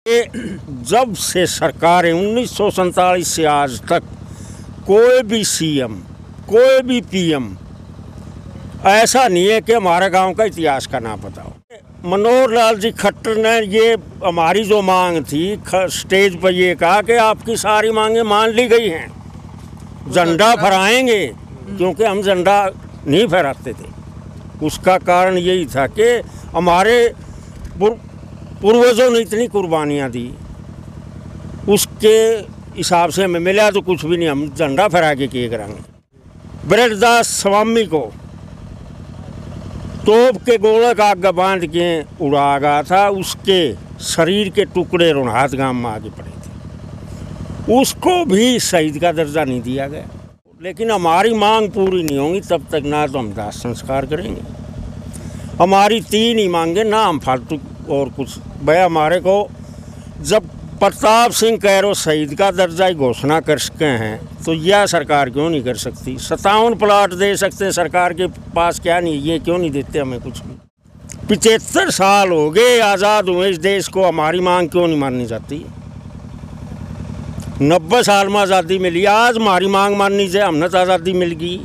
ये जब से सरकारें 1947 से आज तक कोई भी सीएम, कोई भी पीएम ऐसा नहीं है कि हमारे गांव का इतिहास का ना पता हो। मनोहर लाल जी खट्टर ने ये हमारी जो मांग थी स्टेज पर ये कहा कि आपकी सारी मांगें मान ली गई हैं, झंडा फहराएंगे, क्योंकि हम झंडा नहीं फहराते थे। उसका कारण यही था कि हमारे पूर्वजों ने इतनी कुर्बानियाँ दी, उसके हिसाब से हमें मिला तो कुछ भी नहीं, हम झंडा फहरा के किए करेंगे। ब्रजदास स्वामी को तोप के गोले का आग बांध के उड़ा गया था, उसके शरीर के टुकड़े रोनाथ गांव में आगे पड़े थे, उसको भी शहीद का दर्जा नहीं दिया गया। लेकिन हमारी मांग पूरी नहीं होगी तब तक ना तो हम दाह संस्कार करेंगे। हमारी 3 ही मांगे, ना हम फालतू और कुछ। भाई हमारे को जब प्रताप सिंह कैरो शहीद का दर्जा ही घोषणा कर सके हैं तो यह सरकार क्यों नहीं कर सकती? 57 प्लाट दे सकते, सरकार के पास क्या नहीं, ये क्यों नहीं देते हमें कुछ भी? 75 साल हो गए आज़ाद हुए इस देश को, हमारी मांग क्यों नहीं माननी जाती? 90 साल में आज़ादी मिली, आज हमारी मांग माननी चाहिए, हमने तो आज़ादी मिल गई।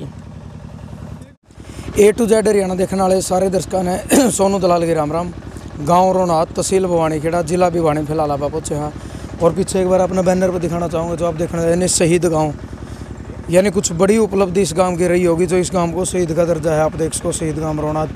A to Z हरियाणा देखने वाले सारे दर्शकों ने सोनू दलाल के राम राम। गांव रोनाथ, तहसील भवानीखेड़ा, जिला भिवानी फिलहाल आप पहुँचे हैं। और पीछे एक बार अपना बैनर पर दिखाना चाहूँगा जो आप देखना यानी शहीद गांव, यानी कुछ बड़ी उपलब्धि इस गांव की रही होगी जो इस गांव को शहीद का दर्जा है। आप देख सको शहीद गांव रोनाथ।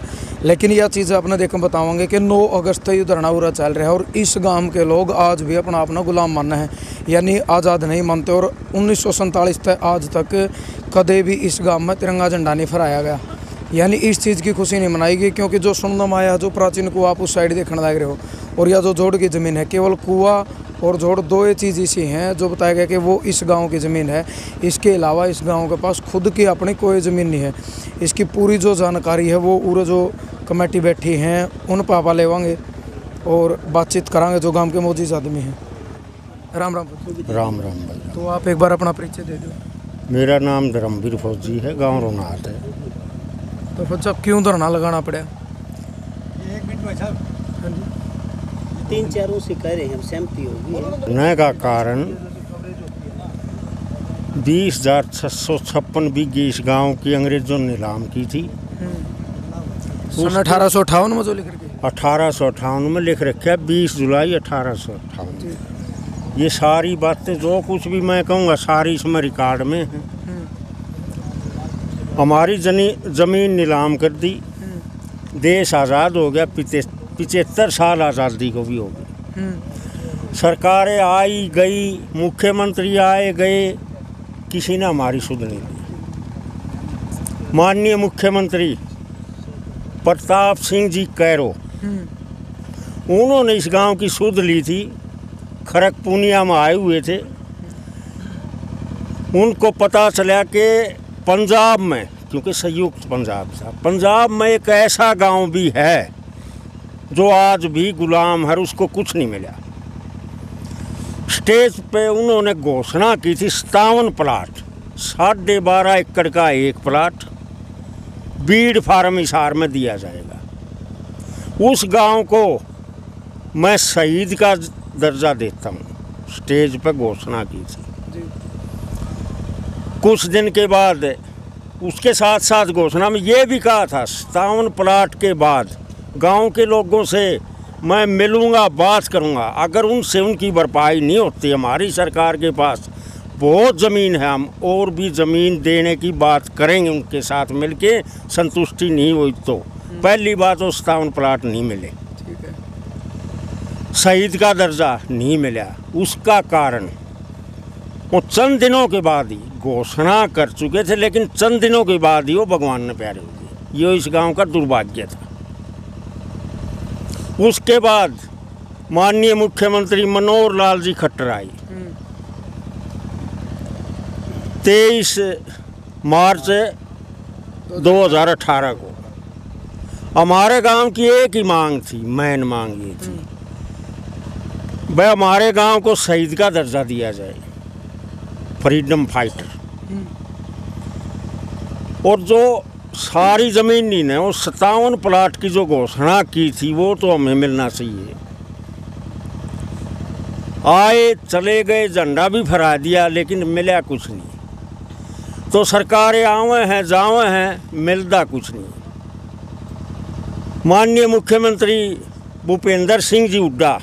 लेकिन यह चीज़ अपने देखकर बताऊँगे कि 9 अगस्त ये धरना उरा चल रहा है और इस गांव के लोग आज भी अपना गुलाम मानना है, यानी आज़ाद नहीं मानते। और 1947 तक आज तक कदे भी इस गाँव में तिरंगा झंडा नहीं फहराया गया, यानी इस चीज़ की खुशी नहीं मनाई गई। क्योंकि जो सुनना आया जो प्राचीन कुआ आप उस साइड देखने लग रहे हो, और यह जो जोड़ की ज़मीन है, केवल कुआ और जोड़ 2 चीज़ ऐसी हैं जो बताया गया कि वो इस गांव की ज़मीन है। इसके अलावा इस गांव के पास खुद की अपनी कोई ज़मीन नहीं है। इसकी पूरी जो जानकारी है वो पूरे जो कमेटी बैठी हैं उन पापा लेवांगे और बातचीत करांगे जो गांव के मौजूद आदमी हैं। राम राम। राम राम भाई। तो आप एक बार अपना परिचय दे दो। मेरा नाम धर्मवीर फौजी है, गाँव रोनाथ है। तो फिर जब क्यों धरना लगाना पड़ा? 1 मिनट भाई साहब। 3-4 से कह रहे हैं, हम सहमति होगी। नए का कारण 20,656 बीघे इस गांव की अंग्रेजों ने नीलाम की थी। सन 1858 में जो लिख रखे 1858 में लिख रखे 20 जुलाई 1858। ये सारी बातें जो कुछ भी मैं कहूँगा सारी इसमें रिकॉर्ड में है। हमारी ज़मीन नीलाम कर दी, देश आज़ाद हो गया, 75 साल आज़ादी को भी हो गई। सरकारें आई गई, मुख्यमंत्री आए गए, किसी ने हमारी सुध नहीं ली। माननीय मुख्यमंत्री प्रताप सिंह जी कैरो, उन्होंने इस गांव की सुध ली थी, खरक पूनिया में आए हुए थे। उनको पता चला कि पंजाब में, क्योंकि संयुक्त पंजाब था, पंजाब में एक ऐसा गांव भी है जो आज भी गुलाम है, उसको कुछ नहीं मिला। स्टेज पे उन्होंने घोषणा की थी 57 प्लाट, 12.5 एकड़ का एक प्लाट बीड़ फार्म हिसार में दिया जाएगा। उस गांव को मैं शहीद का दर्जा देता हूँ, स्टेज पे घोषणा की थी। कुछ दिन के बाद उसके साथ साथ घोषणा में ये भी कहा था 57 प्लाट के बाद गांव के लोगों से मैं मिलूंगा, बात करूंगा, अगर उनसे उनकी भरपाई नहीं होती, हमारी सरकार के पास बहुत ज़मीन है, हम और भी ज़मीन देने की बात करेंगे उनके साथ मिलके, संतुष्टि नहीं हुई तो। पहली बात तो 57 प्लाट नहीं मिले, शहीद का दर्जा नहीं मिला। उसका कारण वो चंद दिनों के बाद ही घोषणा कर चुके थे, लेकिन चंद दिनों के बाद ही वो भगवान ने प्यारे हो गए। ये इस गांव का दुर्भाग्य था। उसके बाद माननीय मुख्यमंत्री मनोहर लाल जी खट्टर आई 23 मार्च 2018 को। हमारे गांव की एक ही मांग थी, मेन मांग ये थी, भाई हमारे गांव को शहीद का दर्जा दिया जाए, फ्रीडम फाइटर। और जो सारी ज़मीन नहीं है, वो 57 प्लाट की जो घोषणा की थी वो तो हमें मिलना चाहिए। आए चले गए, झंडा भी फहरा दिया, लेकिन मिला कुछ नहीं। तो सरकारें आवे हैं जावे हैं, मिलता कुछ नहीं। माननीय मुख्यमंत्री भूपेंद्र सिंह जी हुड्डा,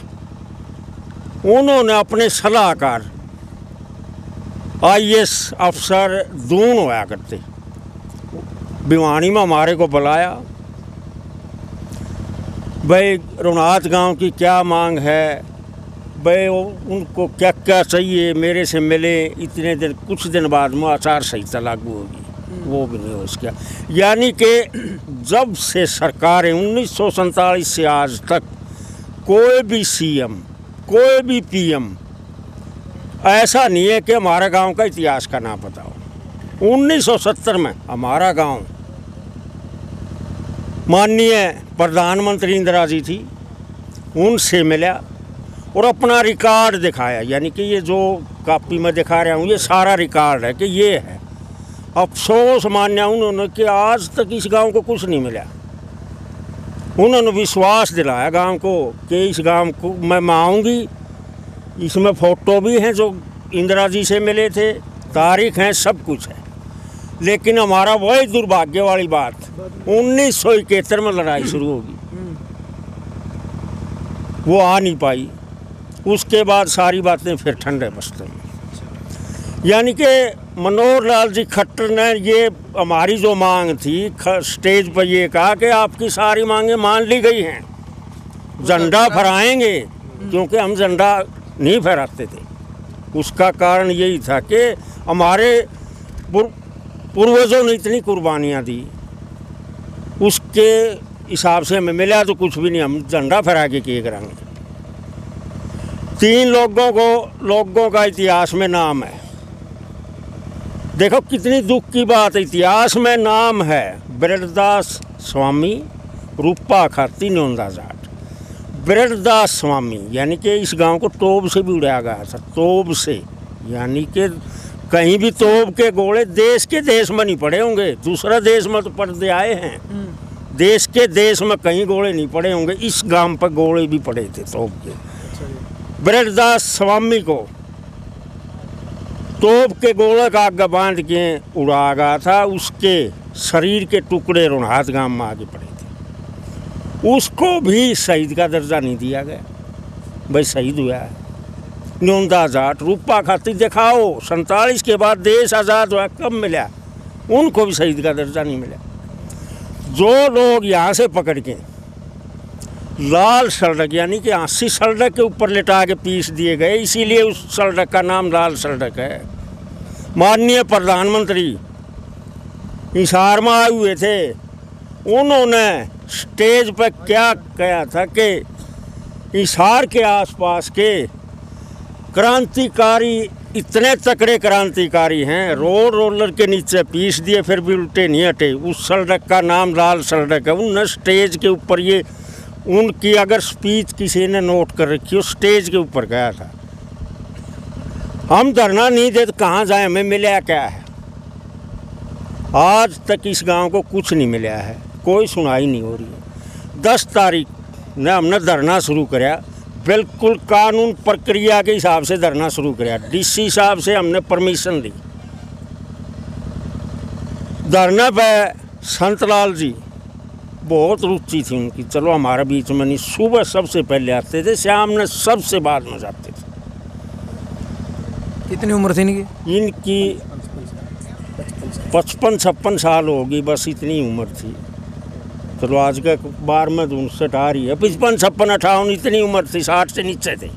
उन्होंने अपने सलाहकार IAS अफसर दून होया करते, भिवानी में हमारे को बुलाया, भाई रुनात गांव की क्या मांग है, भाई उनको क्या क्या चाहिए, मेरे से मिले। इतने दिन, कुछ दिन बाद में आचार संहिता लागू होगी, वो भी नहीं हो सका। यानी कि जब से सरकारें 1947 से आज तक कोई भी CM, कोई भी PM ऐसा नहीं है कि हमारा गांव का इतिहास का ना पता हो। 1970 में हमारा गांव माननीय प्रधानमंत्री इंदिरा जी थी, उनसे मिला और अपना रिकॉर्ड दिखाया। यानी कि ये जो कॉपी में दिखा रहा हूँ, ये सारा रिकॉर्ड है कि ये है। अफसोस मान्या उन्होंने कि आज तक इस गांव को कुछ नहीं मिला। उन्होंने विश्वास दिलाया गांव को कि इस गांव को मैं आऊँगी। इसमें फ़ोटो भी हैं जो इंदिरा जी से मिले थे, तारीख हैं, सब कुछ है। लेकिन हमारा वही दुर्भाग्य वाली बात, 1971 में लड़ाई शुरू होगी, वो आ नहीं पाई। उसके बाद सारी बातें फिर ठंडे बस्ते में। यानी कि मनोहर लाल जी खट्टर ने ये हमारी जो मांग थी स्टेज पर ये कहा कि आपकी सारी मांगें मान ली गई हैं, झंडा फहराएंगे, क्योंकि हम झंडा नहीं फहराते थे। उसका कारण यही था कि हमारे पूर्वजों ने इतनी कुर्बानियाँ दी, उसके हिसाब से हमें मिला तो कुछ भी नहीं, हम झंडा फहरा के किए करेंगे। 3 लोगों का इतिहास में नाम है। देखो कितनी दुख की बात है, इतिहास में नाम है ब्रजदास स्वामी, रूपा खाती, न्योंदा जाट। ब्रजदास स्वामी यानी कि इस गांव को तोप से भी उड़ाया गया था, तोप से। यानी कि कहीं भी तोप के गोले देश के देश में नहीं पड़े होंगे, दूसरा देश में तो पड़ते आए हैं, देश के देश में कहीं गोले नहीं पड़े होंगे, इस गांव पर गोले भी पड़े थे तोप के। ब्रजदास स्वामी को तोप के गोले का आग बांध के उड़ा गया था, उसके शरीर के टुकड़े रुनात गांव में आगे पड़े थे। उसको भी शहीद का दर्जा नहीं दिया गया, भाई शहीद हुआ है। न्योंदा जाट, रूपा खाती दिखाओ, 47 के बाद देश आज़ाद हुआ, कब मिला? उनको भी शहीद का दर्जा नहीं मिला। जो लोग यहाँ से पकड़ के लाल सड़क यानी कि 80 सड़क के ऊपर लिटा के पीस दिए गए, इसीलिए उस सड़क का नाम लाल सड़क है। माननीय प्रधानमंत्री हिसार में आए हुए थे, उन्होंने स्टेज पर क्या कहा था कि हिसार के आसपास के क्रांतिकारी इतने तकड़े क्रांतिकारी हैं, रोलर के नीचे पीस दिए, फिर भी उल्टे नहीं हटे। उस सड़क का नाम लाल सड़क है। उन स्टेज के ऊपर ये उनकी अगर स्पीच किसी ने नोट कर रखी हो, स्टेज के ऊपर गया था। हम धरना नहीं देते, कहाँ जाए, हमें मिला क्या है? आज तक इस गांव को कुछ नहीं मिला है, कोई सुनाई नहीं हो रही है। 10 तारीख ने हमने धरना शुरू कराया, बिल्कुल कानून प्रक्रिया के हिसाब से धरना शुरू कराया। DC साहब से हमने परमिशन ली। धरना पे संतलाल जी बहुत रुचि थी उनकी, चलो हमारे बीच में नहीं, सुबह सबसे पहले आते थे, शाम ने सबसे बाद में जाते थे। कितनी उम्र थी इनकी? इनकी 55-56 साल होगी, बस इतनी उम्र थी। चलो आज के बार में 59 आ रही है, 55, 56, 58 इतनी उम्र थी, 60 से नीचे थे।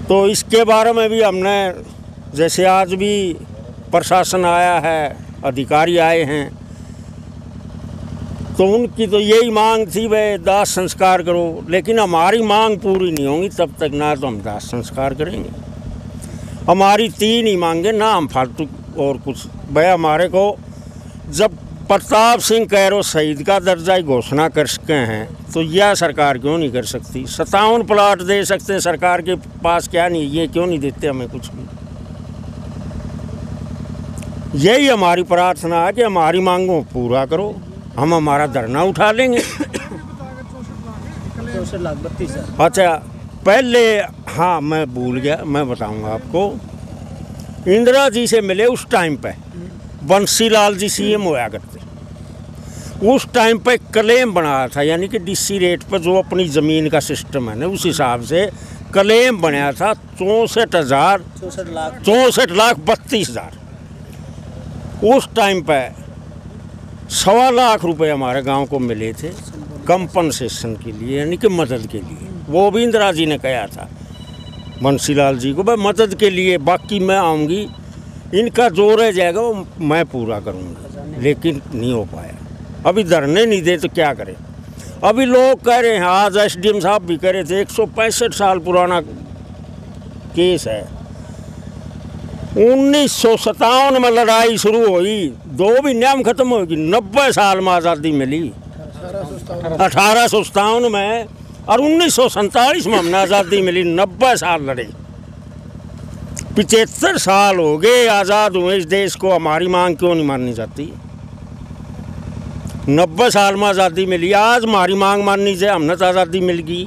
तो इसके बारे में भी हमने, जैसे आज भी प्रशासन आया है, अधिकारी आए हैं, तो उनकी तो यही मांग थी भाई दाह संस्कार करो, लेकिन हमारी मांग पूरी नहीं होगी तब तक ना तो हम दाह संस्कार करेंगे। हमारी 3 ही मांगे, ना हम फालतू और कुछ। भाई हमारे को जब प्रताप सिंह कैरो शहीद का दर्जा ही घोषणा कर सके हैं, तो यह सरकार क्यों नहीं कर सकती? 57 प्लाट दे सकते हैं, सरकार के पास क्या नहीं, ये क्यों नहीं देते हमें कुछ भी? यही हमारी प्रार्थना है कि हमारी मांगों को पूरा करो, हम हमारा धरना उठा लेंगे। 64 लाख 32 हज़ार। अच्छा, पहले, हाँ मैं भूल गया, मैं बताऊंगा आपको। इंदिरा जी से मिले उस टाइम पे, बंसीलाल जी सीएम होया करते, उस टाइम पे क्लेम बनाया था, यानी कि डीसी रेट पर जो अपनी ज़मीन का सिस्टम है ना, उस हिसाब से क्लेम बनाया था 64,32,000। उस टाइम पे 1.25 लाख रुपए हमारे गांव को मिले थे कंपनसेशन के लिए, यानी कि मदद के लिए। वो भी इंदिरा जी ने कहा था बंसीलाल जी को, भाई मदद के लिए, बाकी मैं आऊँगी, इनका जो रह जाएगा वो मैं पूरा करूँगा, लेकिन नहीं हो पाया। अभी धरने नहीं दे तो क्या करें। अभी लोग कह रहे हैं, आज एसडीएम साहब भी कह रहे थे 165 साल पुराना केस है। 1957 में लड़ाई शुरू हुई, 2 महीने में ख़त्म होगी। 90 साल में आज़ादी मिली, 1857 में, और 1947 में हमने आज़ादी मिली। 90 साल लड़े, 75 साल हो गए आज़ाद हुए इस देश को। हमारी मांग क्यों नहीं माननी जाती? 90 साल में आज़ादी मिली, आज हमारी मांग माननी चाहिए, हमने तो आज़ादी मिल गई।